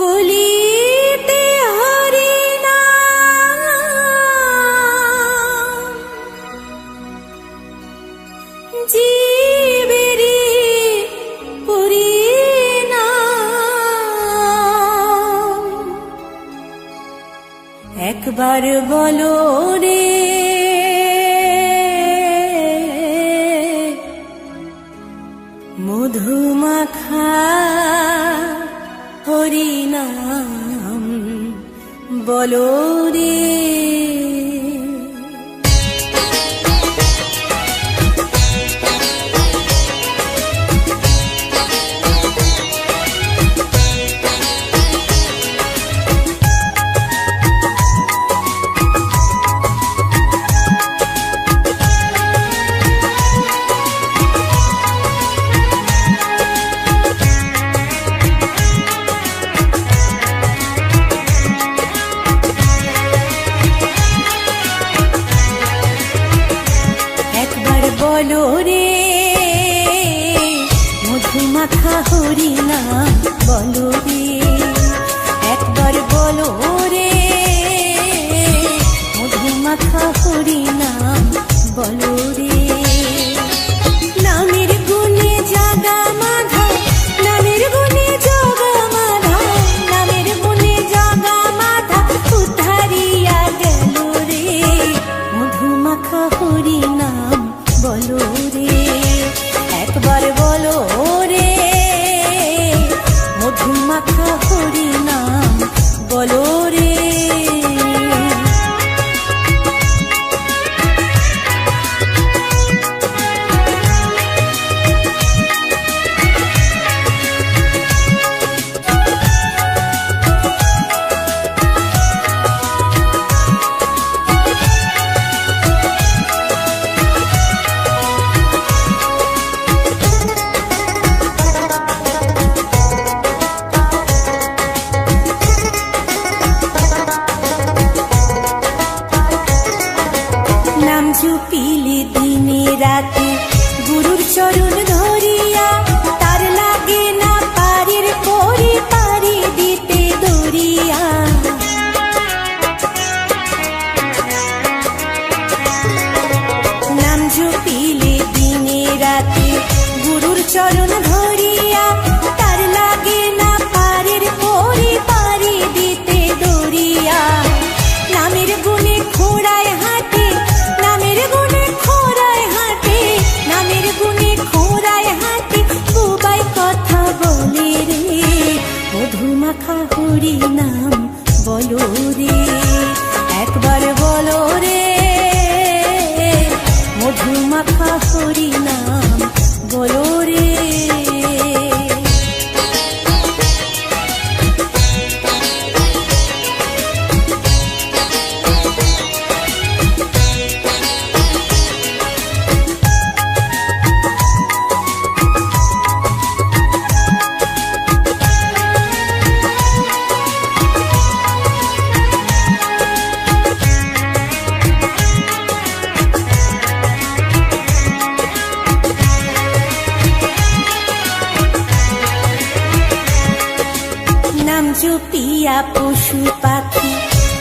কলিতে হরি নাম জীবেরি পরিণাম। একবার বলো রে মধুমাখা হরিনাম বলো রে। বলো রে মধুমাখা হরিনাম বলো রে। একবার বলো রে মধুমাখা হরিনাম বলো রে। নামের গুণে জাগা মাধা, নামের গুণে জগা মাধা, নামের গুণে জগা মাধা উদ্ধারিয়া গেল রে মধুমাখা হরিনাম বলো রে। একবার বলো রে মধুমাখা হরিনাম বলো রে। নাম জপিলে দিনে রাতে গুরুর চরণ ধরিয়া, তার লাগে না পারির পরে পারি দিতে দরিয়া। নাম জপিলে দিনে রাতে গুরুর চরণ ধরিয়া, তার লাগে না পারির পরে পারি দিতে দরিয়া। নামের গুণে খোড়ায় হাঁটে, নামের গুণে খোড়ায় হাঁটে, নামের গুণে খোড়ায় হাঁটে বুবাই কথা বলে রে মধুমাখা হরিনাম বলো রে। একবার বলো রে মধুমাখা হরিনাম বলো রে। নাম জপিয়া পশু পাখি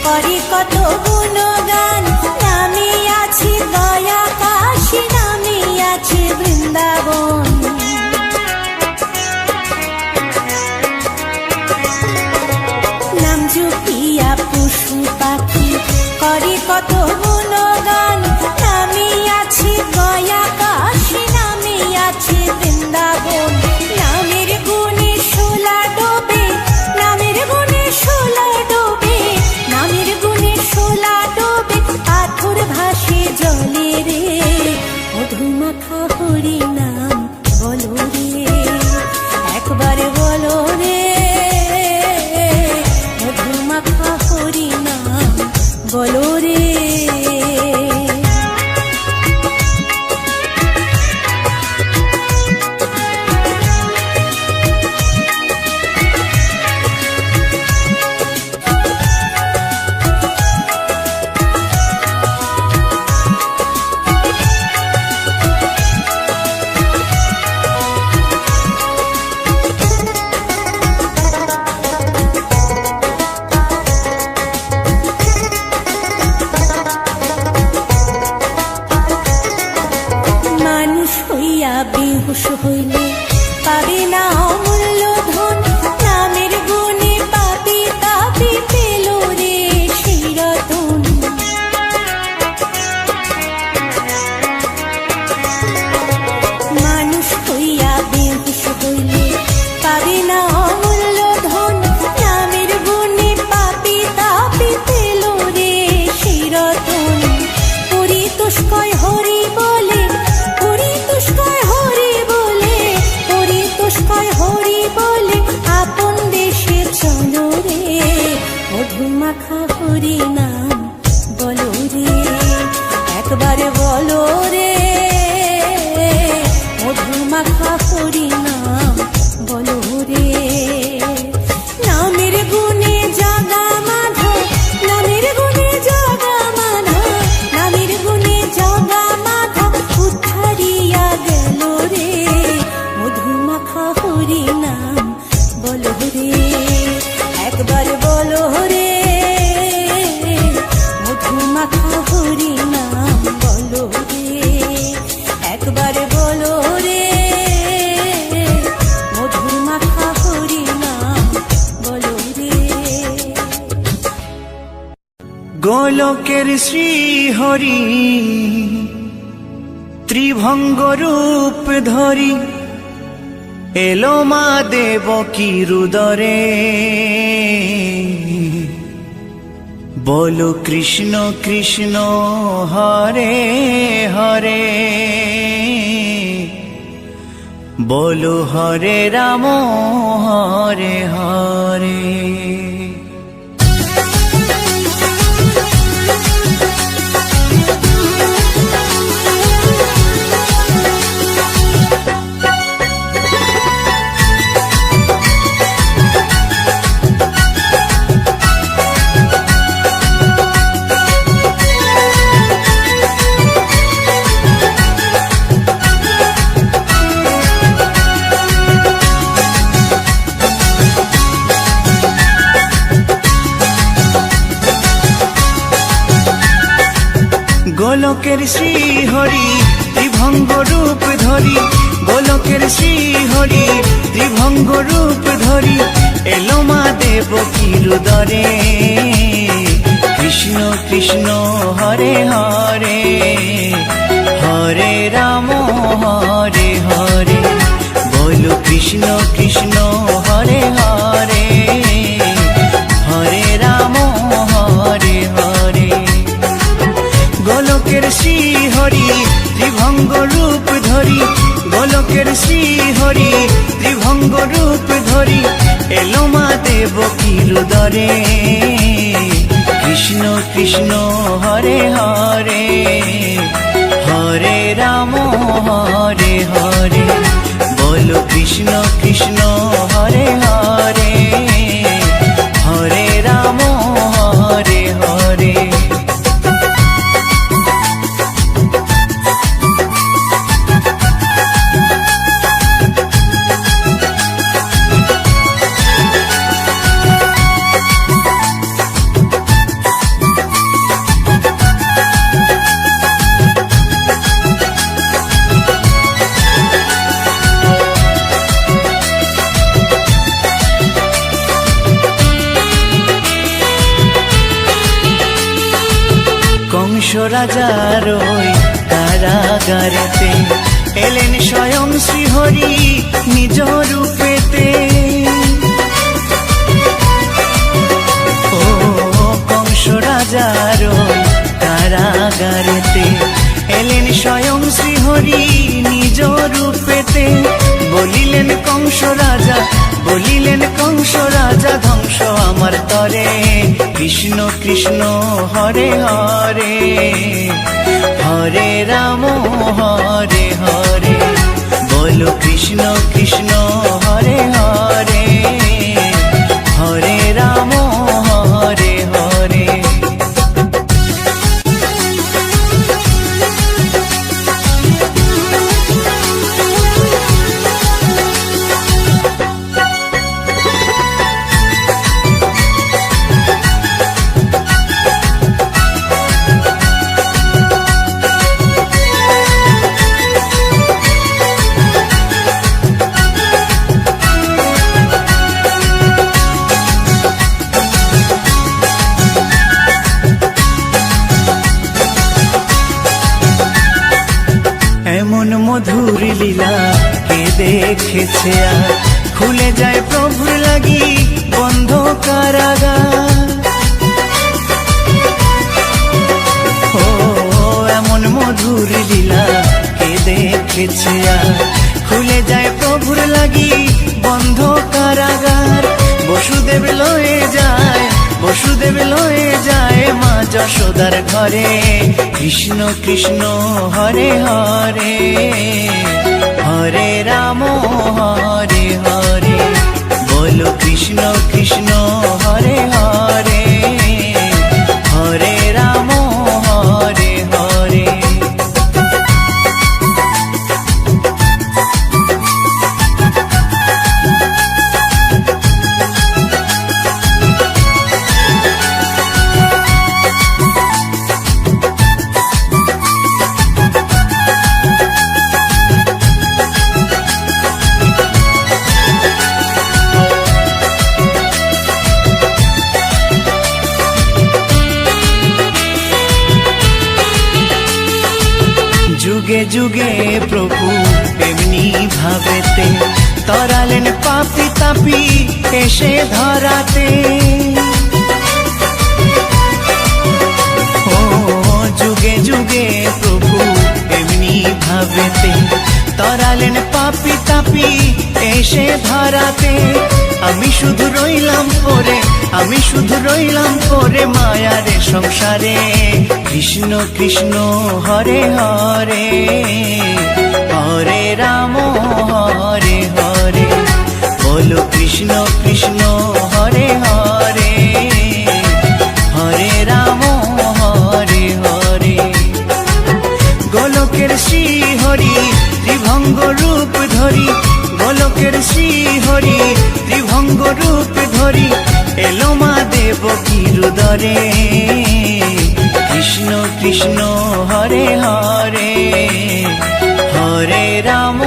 করে কত গুণগান, নামে আছে দয়া কাশী, নামে আছে বৃন্দাবন। নাম জপিয়া পশু পাখি করে কত গুণগান, নামে আছে দয়া কাশী, নামে আছে বৃন্দাবন। নামের গুণে শোলা ডোবে, নামের গুণে শোলা ডোবে, নামের গুণে শোলা ডোবে পাথর ভাসে জলে রে মধুমাখা হরিনাম বলো রে। একবার বলো রে মধুমাখা হরিনাম বলো রে। মাখা হরি নাম বলো রে, একবারে বলো রে, মধু মাখা হরি নাম বলো রে। নামের গুণে জাগা মাধব, নামের গুণে জাগা মাধব, নামের গুণে জাগা মাধব উদ্ধারিয়া গেল রে, মধু মাখা হরি নাম বলো রে, একবার বলো রে, মধু মাখা হরি নাম বলো রে, একবার বলো রে, মধু মাখা হরি নাম বলো রে। গোলকের শ্রী হরি ত্রিভঙ্গ রূপ ধরি, এলো মা দেবকী রুদরে, বলো কৃষ্ণ কৃষ্ণ হরে হরে, বলো হরে রাম হরে হরে। গোলকের শ্রী হরি ত্রিভঙ্গ রূপ ধরি, গোলকের শ্রী হরি ত্রিভঙ্গ রূপ ধরি, এলো মা দেবকী রুদরে, কৃষ্ণ কৃষ্ণ হরে হরে, হরে রাম হরে হরে, বলো কৃষ্ণ কৃষ্ণ হরে হরে, হরে রাম হরে হরে। গোলকের শ্রী হরি ত্রিভঙ্গ রূপ ধরি, গোলকের শ্রী হরি ত্রিভঙ্গ রূপ ধরি, এলো মা দেবকী রুদরে, কৃষ্ণ কৃষ্ণ হরে হরে, হরে রাম হরে হরে, বলো কৃষ্ণ কৃষ্ণ হরে হরে, হরে রাম হরে হরে। কংস রাজার ওই কারাগারেতে এলেন স্বয়ং শ্রীহরি নিজ রূপেতে, ও কংস রাজার ওই কারাগারেতে এলেন স্বয়ং শ্রীহরি নিজ রূপেতে, বলিলেন কংস রাজা, বলিলেন কংস রাজা, ধ্বংস আমার তরে, কৃষ্ণ কৃষ্ণ হরে হরে, হরে রাম হরে হরে, বলো কৃষ্ণ কৃষ্ণ হরে হরে, হরে রাম হরে হরে। এমন মধুর লীলা কে দেখেছে আর, খুলে যায় প্রভুর লাগি বন্ধ কারাগার, ও এমন মধুর লীলা কে দেখেছে আর, খুলে যায় প্রভুর লাগি বন্ধ কারাগার, বসুদেব লয়ে যায় বসুদেব লয়ে যায় মা যশোদার ঘরে। কৃষ্ণ কৃষ্ণ হরে হরে, হরে রাম হরে হরে, বলো কৃষ্ণ কৃষ্ণ হরে হরে, হরে রাম হরে হরে। যুগে যুগে প্রভু এমনি ভাবেতে তরালেন পাপি তাপি এসে ধরাতে। ও যুগে যুগে প্রভু এমনি ভাবেতে তরালেন পাপি তাপি এসে ধরাতে। আমি শুধু রইলাম পরে, আমি শুধু রইলাম পরে মায়ারে সংসারে। কৃষ্ণ কৃষ্ণ হরে হরে, হরে রাম হরে হরে, বলো কৃষ্ণ কৃষ্ণ হরে হরে, হরে রাম হরে হরে। গোলকের শ্রী হরি ত্রিভঙ্গ রূপ ধরি, গোলকের শ্রী হরি ত্রিভঙ্গ রূপ ধরি, এলো মা দেবকীর উদরে। কৃষ্ণ কৃষ্ণ হরে হরে, হরে রাম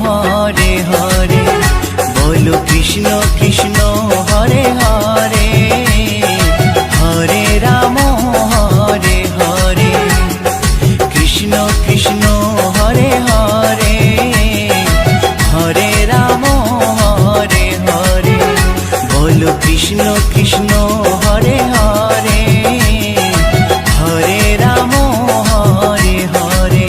হরে হরে, বলো কৃষ্ণ কৃষ্ণ হরে হরে, হরে রাম হরে হরে। কৃষ্ণ কৃষ্ণ হরে হরে, হরে রাম হরে হরে, বলো কৃষ্ণ কৃষ্ণ হরে হরে, হরে রাম হরে হরে।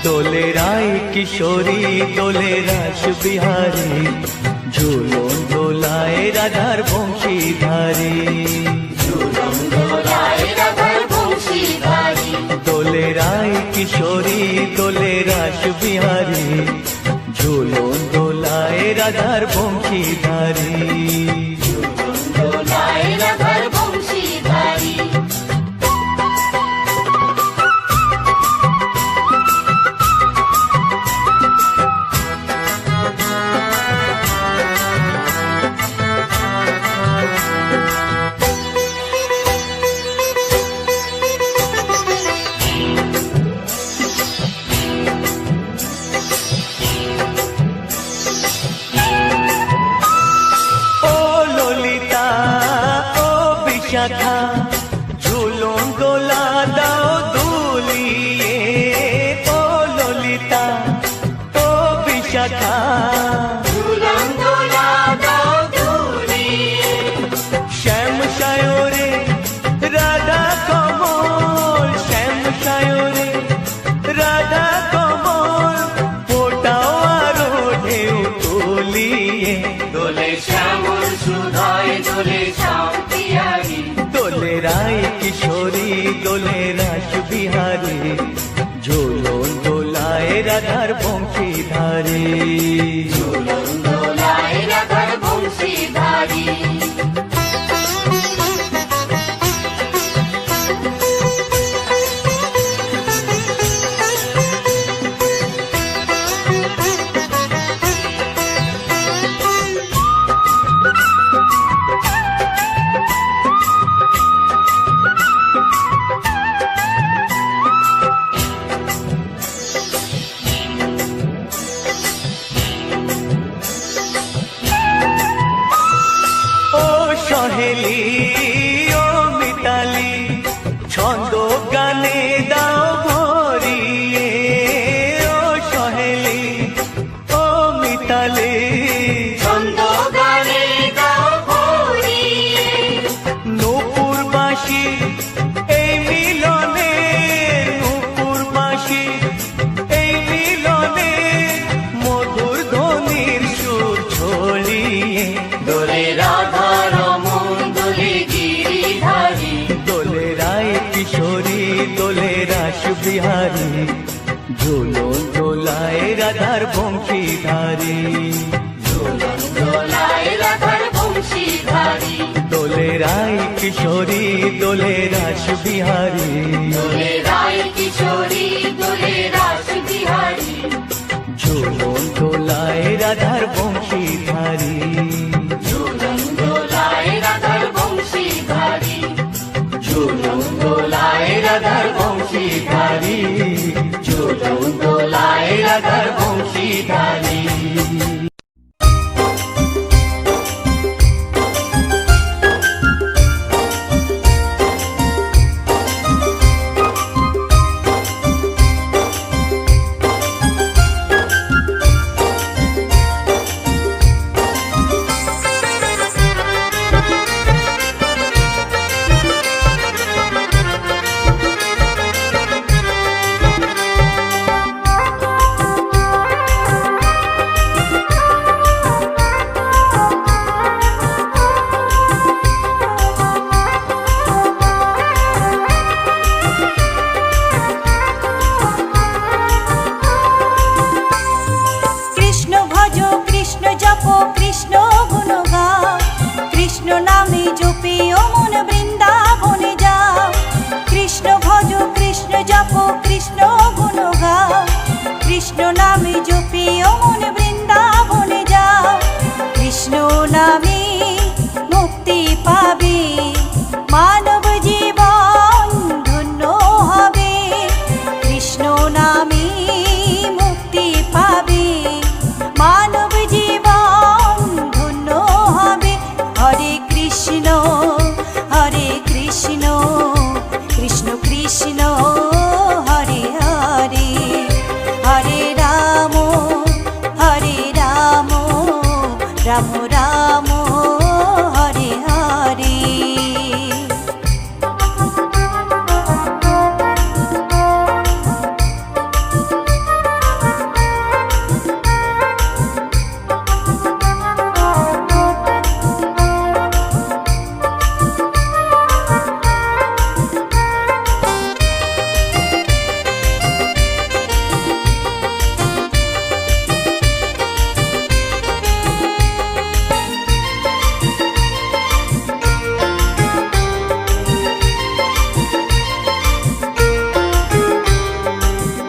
দোলে রায় কিশোরী দোলে রাস বিহারী, ঝুলন দোলায় রাধার বংশীধারী। দোলে রায় কিশোরী দোলে রাস বিহারী, ঝুলন দোলায় রাধার বংশীধারী। শাখা ঝুলন দোলা দাও দুলিয়ে, ও ললিতা ও বিশাখা ঝুলন দোলা দাও দুলিয়ে। শ্যাম সায়রে রাধা কমল, শ্যাম সায়রে রাধা কমল, ফোটাও আরো ঢেউ তুলিয়ে। দোলে শ্যামল সুধায় দোলে শান্তিয়ারি, দোলে রায় কিশোরী দোলে রাস বিহারী, ঝুলন দোলায় রাধার বংশীধারী। ঝুলন দোলায় রাধার বংশীধারী। বিহারী ঝুলন দোলায় রাধার বংশীধারী ঝুলন দোলায় রাধার বংশীধারী দোলে রায় কিশোরী দোলে রাস বিহারী দোলে রায় কিশোরী দোলে রাস বিহারী ঝুলন দোলায় রাধার বংশীধারী ঝুলন দোলায় রাধার বংশীধারী ঝুলন দোলায় রাধার বংশীধারী ঝুলন দোলায় রাধার বংশীধারী কৃষ্ণ ভজ কৃষ্ণ জপ কৃষ্ণ গুণ গাও কৃষ্ণ নামে জপিও মন বৃন্দাবনে যাও কৃষ্ণ ভজ কৃষ্ণ জপ কৃষ্ণ গুণ গাও কৃষ্ণ নামে জপিও মন বৃন্দাবনে যাও কৃষ্ণ নামে মুক্তি পাবে মানব জীবন ধন্য হবে কৃষ্ণ নামে মুক্তি পাবে মানব জীবন ধন্য হবে হরে কৃষ্ণ কৃষ্ণ কৃষ্ণ হরে হরে হরে রাম রাম রাম হরে হরে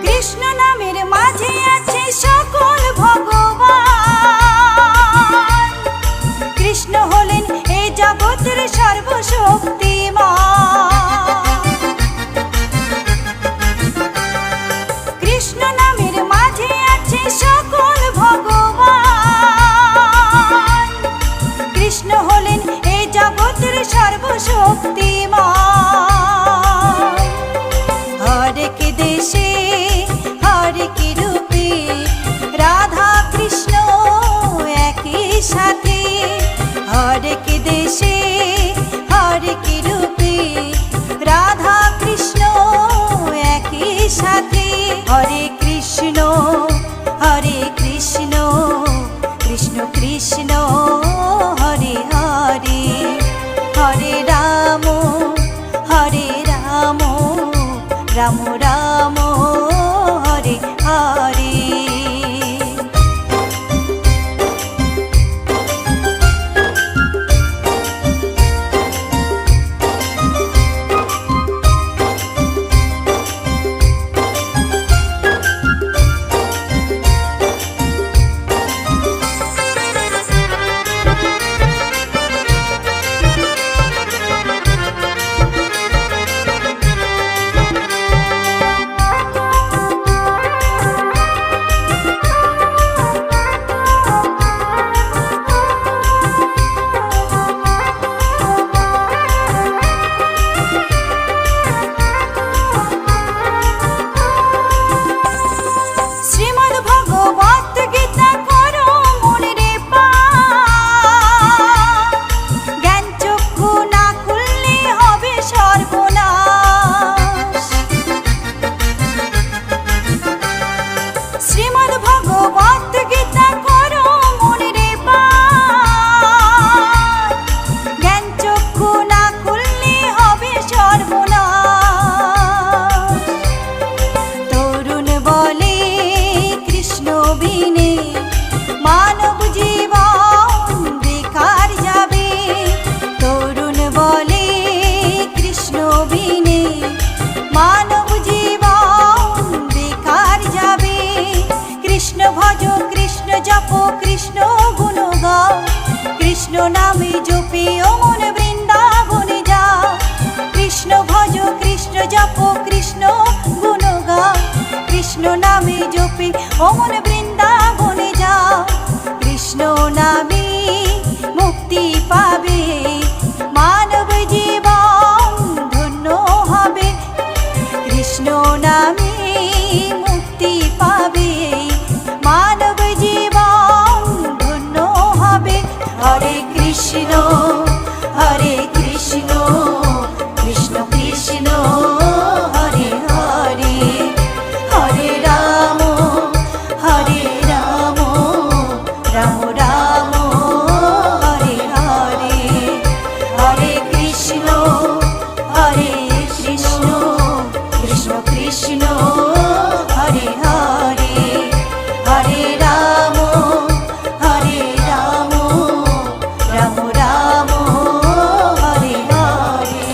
কৃষ্ণ নামের মাঝে আছে সকল ভগবান কৃষ্ণ হলেন এই জগতের সর্বশক্তিমান কৃষ্ণ নামের মাঝে আছে সকল ভগবান কৃষ্ণ হলেন এই জগতের সর্বশক্তিমান হরেক দেশে হরেক রূপে রাধা কৃষ্ণ একই সাথে হরেক দেশে হরেক রূপে রাধা কৃষ্ণ একই সাথে হরে কৃষ্ণ কৃষ্ণ কৃষ্ণ হরে হরে হরে রাম রাম রাম হরে হরে কৃষ্ণ নামে জপে অমন বৃন্দাবনে যাও, কৃষ্ণ নামে মুক্তি পাবে, মানব জীবন ধন্য হবে। কৃষ্ণ নামে মুক্তি পাবে, মানব জীবন ধন্য হবে। হরে কৃষ্ণ হরে কৃষ্ণ, কৃষ্ণ কৃষ্ণ হরে হরে, হরে রাম রাম রাম হরে হরে। হরে কৃষ্ণ কৃষ্ণ কৃষ্ণ হরে হরে, হরে রাম রাম রাম হরে হরে।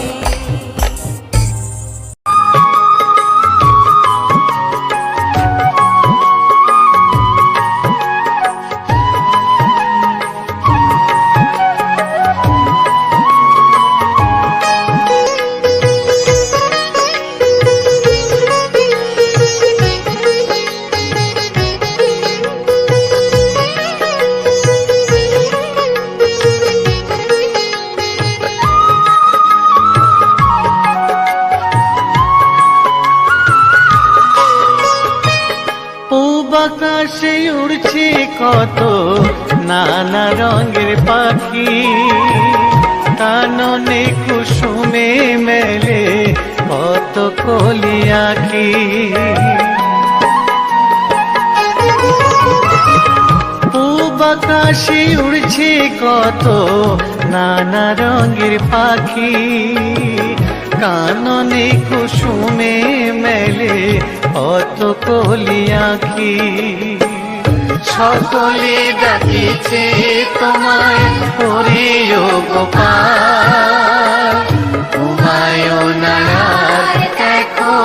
পূব আকাশে উড়ছে কত নানা রঙের পাখি, কাননে কুসুমে মেলে কত কলি আঁখি। পূব আকাশে উড়ছে কত নানা রঙের পাখি, কাননে কুসুমে মেলে কত কলি আঁখি। সকলে ডাকিছে তোমায় হরি ও গোপাল, তোমায় নায়ার দেখো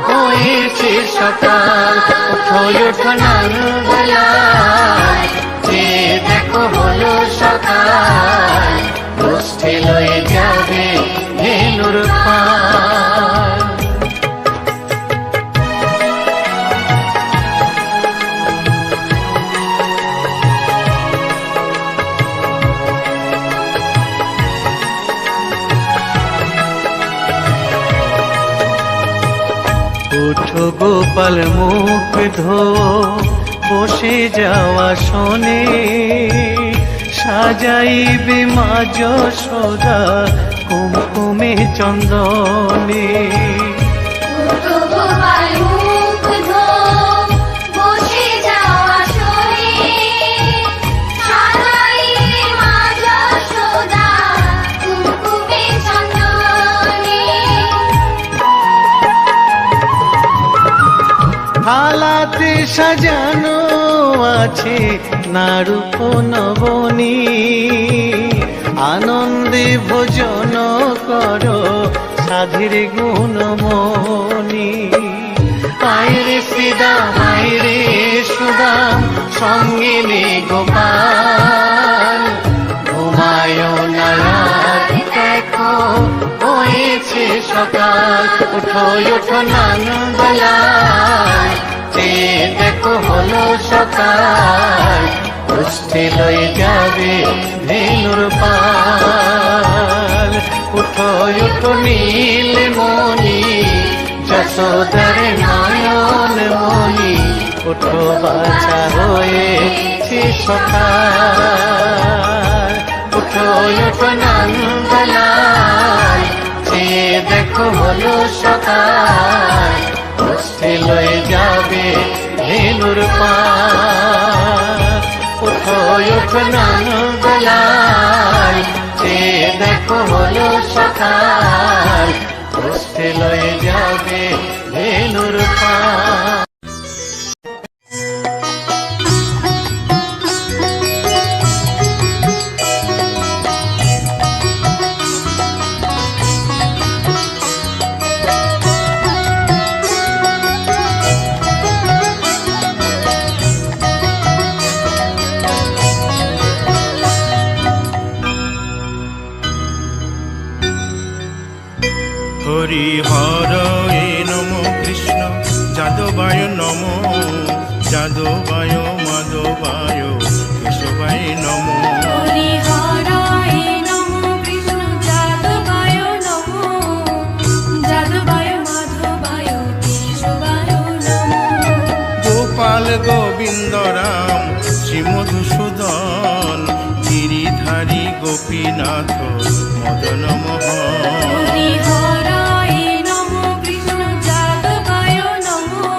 হয়েছে সকাল। ওঠো ওঠো নাঙ্গলায়, যে দেখো হলো সকাল, গোষ্ঠী লয়ে যাবে ধেনুর পাল। ওঠো গোপাল মুখ ধো, বসে যাওয়া শোনে, সাজাইবে মা যশোদা কুমকুমে চন্দনে। থালাতে সাজানো আছে নারূপ নবনী, আনন্দে ভোজন করো সাধীর গুণমণি। আয়রে শ্রীদাম আয়রে সুদাম, সঙ্গে নে গোপাল, ঘুমায় না রাত দেখো হয়েছে সকাল। উঠো ওঠো নাঙ্গলায়, যে দেখো হলো সকাল, গোষ্ঠী লয়ে যাবে ধেনুর পাল। উঠো ওঠো নীলমণি, যশোদার নয়ন মণি, উঠো বাছা হয়েছে সকাল। উঠো ওঠো নাঙ্গলায়, যে দেখো হলো সকাল, গোষ্ঠী লয়ে যাবে ধেনুর পাল। উঠো ওঠো নাঙ্গলায়, যে দেখো হলো সকাল, গোষ্ঠী লয়ে যাবে ধেনুর পাল। হরি হর এ নম কৃষ্ণ যাদবায় নমো, যাদবায় মাধবায় কেশবায় নমো। হরি হরায় নমো কৃষ্ণ যাদবায় নমো, যাদবায় মাধবায় কেশবায় নমো। গোপাল গোবিন্দ রাম শ্রী মধুসূদন, গিরিধারী গোপীনাথ মদন মোহন। হরি হরায় নমো কৃষ্ণ যাদবায় নমো,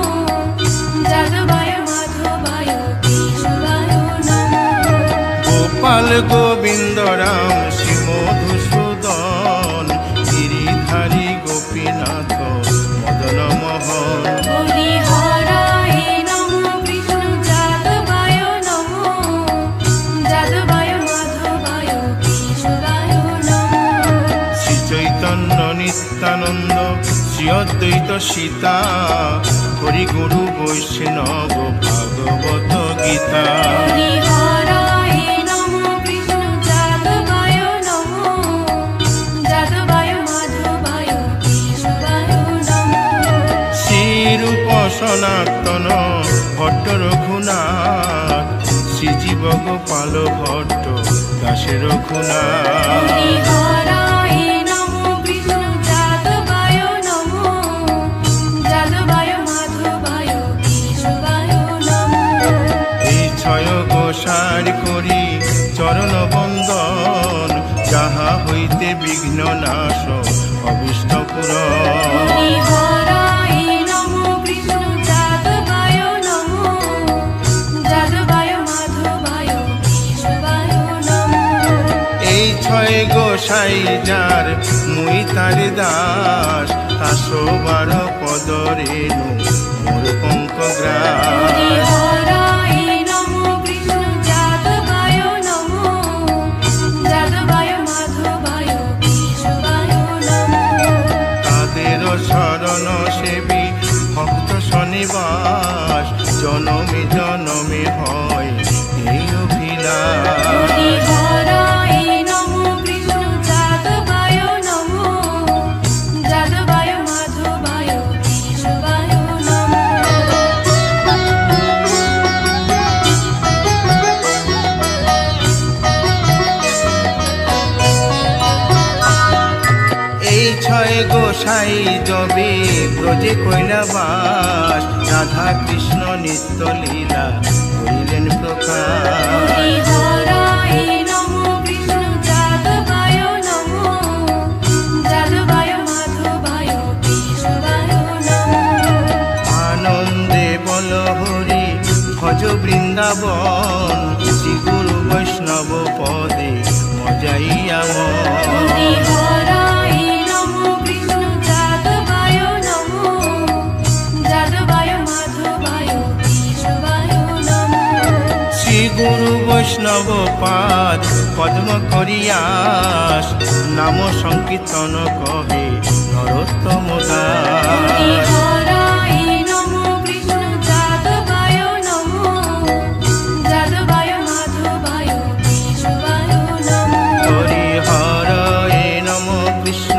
যাদবায় মাধবায় কেশবায় নমো। গোপাল গোবিন্দ রাম শ্রী মধুসূদন, গিরিধারী গোপীনাথ মদন মোহন। হরি হরায় নমো কৃষ্ণ যাদবায় নমো, যাদবায় মাধবায় কেশবায় নমো। শ্রী চৈতন্য নিত্যানন্দ শ্রী অদ্বৈত সীতা, হরি গুরু বৈষ্ণব ভাগবত গীতা। হরি হরায় নমো কৃষ্ণ যাদবায় নমো, যাদবায় মাধবায় কেশবায় নমো। শ্রীরূপ সনাতন ভট্ট রঘুনাথ, শ্রীজীব গোপাল ভট্ট দাসে রঘুনাথ। হরি হরায় নমো কৃষ্ণ যাদবায় নমো, যাদবায় মাধবায় কেশবায় নমো। এই ছয় গোসার করি চরণ বন্দন, যাহা হইতে বিঘ্ন নাশ অভিষ্ট পূরণ। হরি হরায় নমো কৃষ্ণ যাদবায় নমো, যাদবায় মাধবায় কেশবায় নমো। এই ছয় গোসাই যার মুই তার দাস, 112 পদ রেণু মোর পঙ্ক হরি গ্রাস। হরায় নমো কৃষ্ণ যাদবায় নমো, যাদবায় মাধবায় কেশবায় নমো। তাদের শরণ সেবী ভক্ত শনিবাস, জনমে জনমে হয় এই অভিলাষ। হরি হরায় নমো কৃষ্ণ যাদবায় নমো, যাদবায় মাধবায় কেশবায় নমো। এই ছয় গোসাই যবে ব্রজে কৈলাবাস, রাধা কৃষ্ণ নিত্য লীলা করিলেন প্রকাশ। হরি হরায় নমো কৃষ্ণ যাদবায় নমো, যাদবায় মাধবায় কেশবায় নমো। আনন্দে বল হরি ভজ বৃন্দাবন, শ্রী গুরু বৈষ্ণব পদে মজাইয়া মন। হরি হরায় নমো কৃষ্ণ যাদবায় নমো, যাদবায় মাধবায় কেশবায় নমো। শ্রী গুরু বৈষ্ণব পাদ পদ্ম করিয়াস, নাম সংকীর্তন কহে নরোত্তম হরি দাস। হরায় নমো কৃষ্ণ যাদবায় নমো, যাদবায় মাধবায় কেশবায় নমো। হরি হরে নম কৃষ্ণ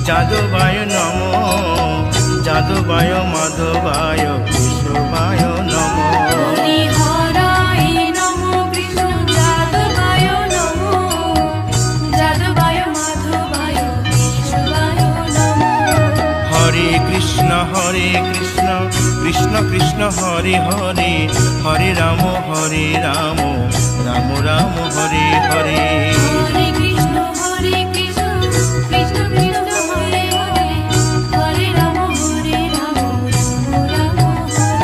যাদবায় নম, যাদবায় মাধবায় কেশবায় নম। হরি হরায় নমো কৃষ্ণ যাদবায় নমো, যাদবায় মাধবায় কেশবায় নমো। হরে কৃষ্ণ কৃষ্ণ কৃষ্ণ হরে হরে, হরে রাম রাম রাম হরে হরে। হরে কৃষ্ণ কৃষ্ণ কৃষ্ণ হরে হরে, হরে রাম রাম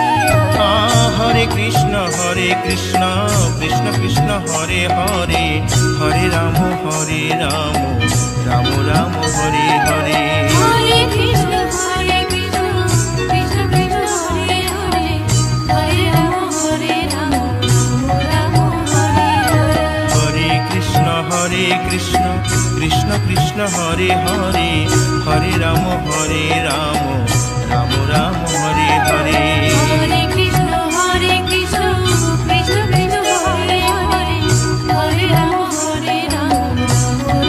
রাম হরে হরে। হরে কৃষ্ণ কৃষ্ণ কৃষ্ণ হরে হরে, হরে রাম রাম রাম হরে হরে। হরে কৃষ্ণ কৃষ্ণ কৃষ্ণ কৃষ্ণ হরে হরে, হরে রাম রাম রাম হরে হরে। হরে কৃষ্ণ কৃষ্ণ কৃষ্ণ হরে হরে, হরে রাম রাম রাম হরে হরে। হরে কৃষ্ণ কৃষ্ণ কৃষ্ণ কৃষ্ণ হরে হরে, হরে রাম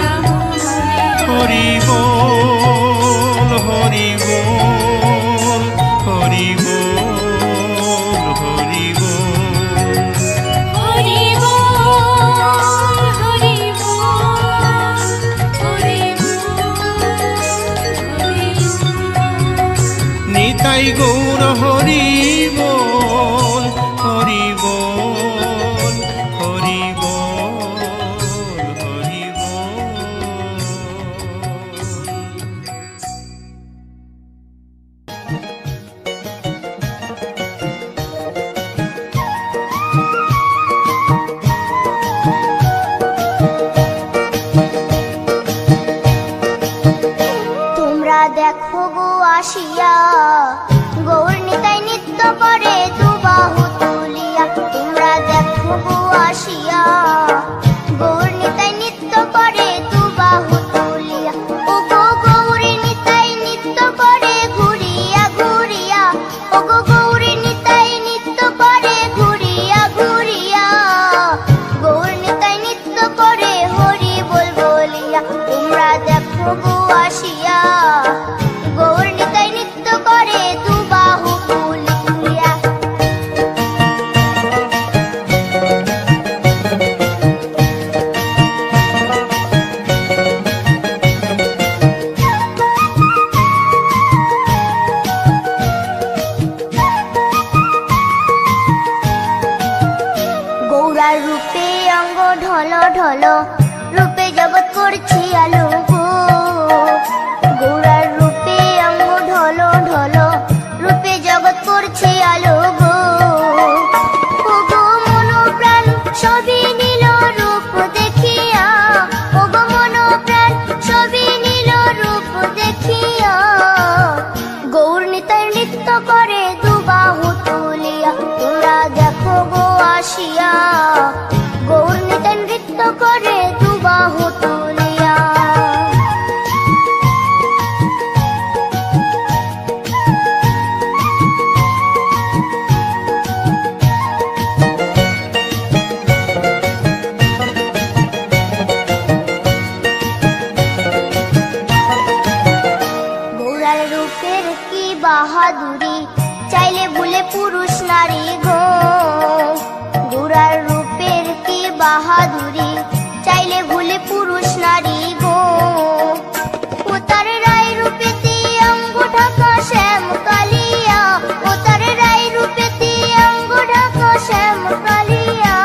রাম রাম হরে হরে। হরি বল হরি বল হরি বল। হরি বল। হরি বল হরি বল হরি বল। নিতাই গৌর হরি বল, হরি বল, হরি বল, হরি বল। তোমরা দেখো গো আসিয়া গৌর নিতাই নৃত্য করে দুবাহু তুলিয়া। তোমরা দেখো গো আসিয়া গৌর নিতাই নৃত্য করে দুবাহু তুলিয়া। ও গো গৌরী নিতাই নৃত্য করে ঘুরিয়া ঘুরিয়া। ও গো গৌরী নিতাই নৃত্য করে ঘুরিয়া ঘুরিয়া। গৌর নিতাই নৃত্য করে হরি বল বলিয়া। তোমরা দেখো গো আসিয়া গৌর নিতাই নৃত্য করে দুবাহু তুলিয়া। গৌরার রূপে অঙ্গ ঢল ঢল রূপে জগৎ করছি আলো গো। গৌরার রূপে অঙ্গ ঢল ঢল রূপে জগৎ করছি আলো গো। ও গো মন প্রাণ সবই নীল রূপ দেখিয়া। ও গো মন প্রাণ সবই নীল রূপ দেখিয়া। গৌর নিতাই নৃত্য করে দুবাহু তুলিয়া। তোমরা দেখো গো আসিয়া গৌর নিতাই নৃত্য করে দুবাহু তুলিয়া। গৌরার রূপের কি বাহাদুরি চাইলে ভুলে পুরুষ নারী গো। গৌরার রূপের কি বাহাদুরি চাইলে ভুলে পুরুষ নারী গো। ও তার রায় রূপেতে অঙ্গ ঢাকা শ্যাম কালিয়া। ও তার রায় রূপেতে অঙ্গ ঢাকা শ্যাম কালিয়া।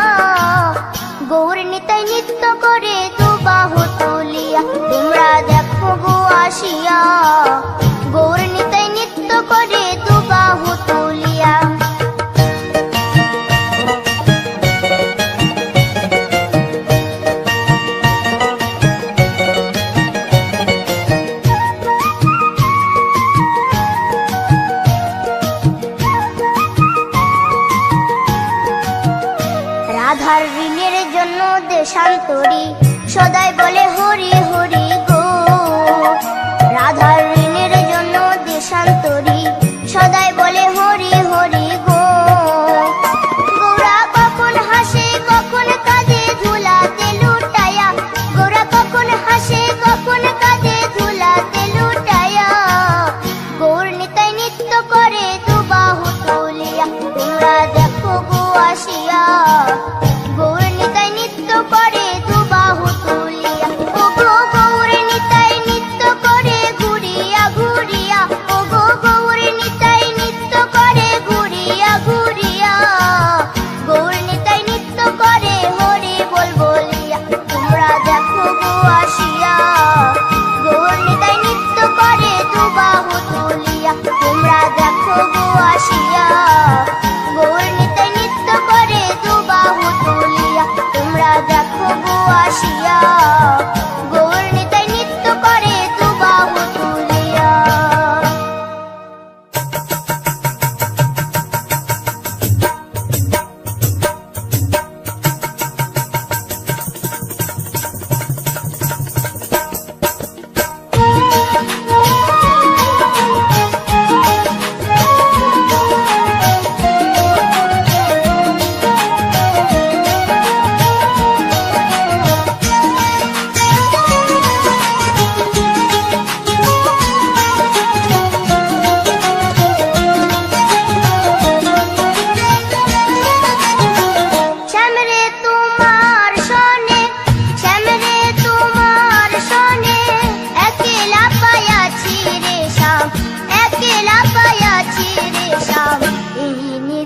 গৌর নিতাই নৃত্য করে দুবাহু তুলিয়া। তোমরা দেখো গো আসিয়া গৌর নিতাই নৃত্য করে দুবাহু তুলিয়া। রাধার ঋণের জন্য দেশান্তরী সদাই বলে হরি হরি গো। রাধার ঋণের জন্য দেশান্তরী সদাই বলে হরি হরি গো। গৌরা কখন হাসে কখন কাঁদে ধুলাতে লুটায়া। গৌরা কখন হাসে কখন কাঁদে ধুলাতে লুটায়া। গৌর নিতাই নৃত্য করে দুবাহু তুলিয়া। তোমরা দেখো গো আসিয়া গৌর নিতাই নৃত্য করে দুবাহু তুলিয়া। ও গো গৌর নিতাই নৃত্য করে ঘুরিয়া ঘুরিয়া। ও গো গৌর নিতাই নৃত্য করে ঘুরিয়া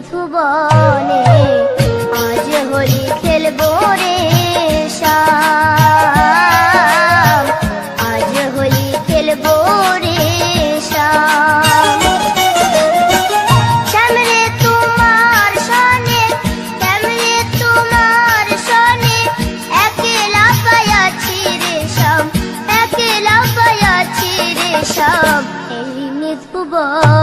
নিধুবনে আজ হোলি খেলবো রে শ্যাম, আজ হোলি খেলবো রে শ্যাম। শ্যামরে তোমার সনে, শ্যামরে তোমার সনে একলা পায়াছি রে শ্যাম, একলা পায়াছি রে শ্যাম এই নিধুবনে।